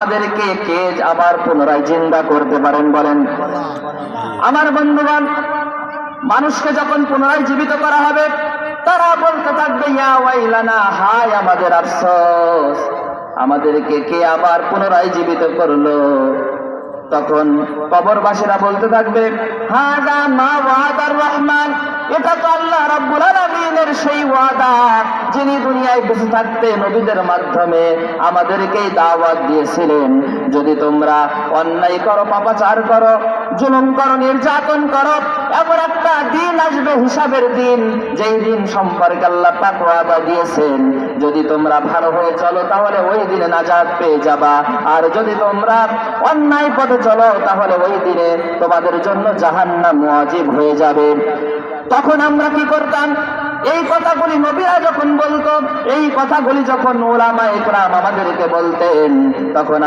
আমাদেরকে কে আবার পুনরায় জিন্দা করতে পারেন বলেন? আমার বন্ধুগণ, মানুষকে যখন পুনরায় জীবিত করা হবে, তারা বলতে থাকবে ইয়া ওয়াইলানা, হায় আমাদের আফসোস, আমাদেরকে কে আবার পুনরায় জীবিত করলো। তখন কবরবাসীরা বলতে থাকবে হাযা মা ওয়াদার রহমান, এটা তো আল্লাহ রাব্বুল আলামিনের সেই ওয়াদা যিনি দুনিয়ায় বেঁচে থাকতে নবীদের মাধ্যমে আমাদেরকে দাওয়াত দিয়েছিলেন, যদি তোমরা অন্যায় করো, পাপাচার করো, জুলুম করো, নির্যাতন করো, এমন একটা দিন আসবে, হিসাবের দিন, যেই দিন সম্পর্কে আল্লাহ পাক ওয়াদা দিয়েছেন, যদি তোমরা ভালো হয়ে চলো তাহলে ওই দিনে নাজাত পেয়ে যাবা, আর যদি তোমরা অন্যায় পথে চলো তাহলে ওই দিনে তোমাদের জন্য জাহান্নাম ওয়াজিব হয়ে যাবে। তখন আমরা কি করতাম? এই কথাগুলি নবীরা যখন বলতো, এই কথাগুলি যখন উলামায়ে কেরাম আমাদেরকে বলতেন, তখন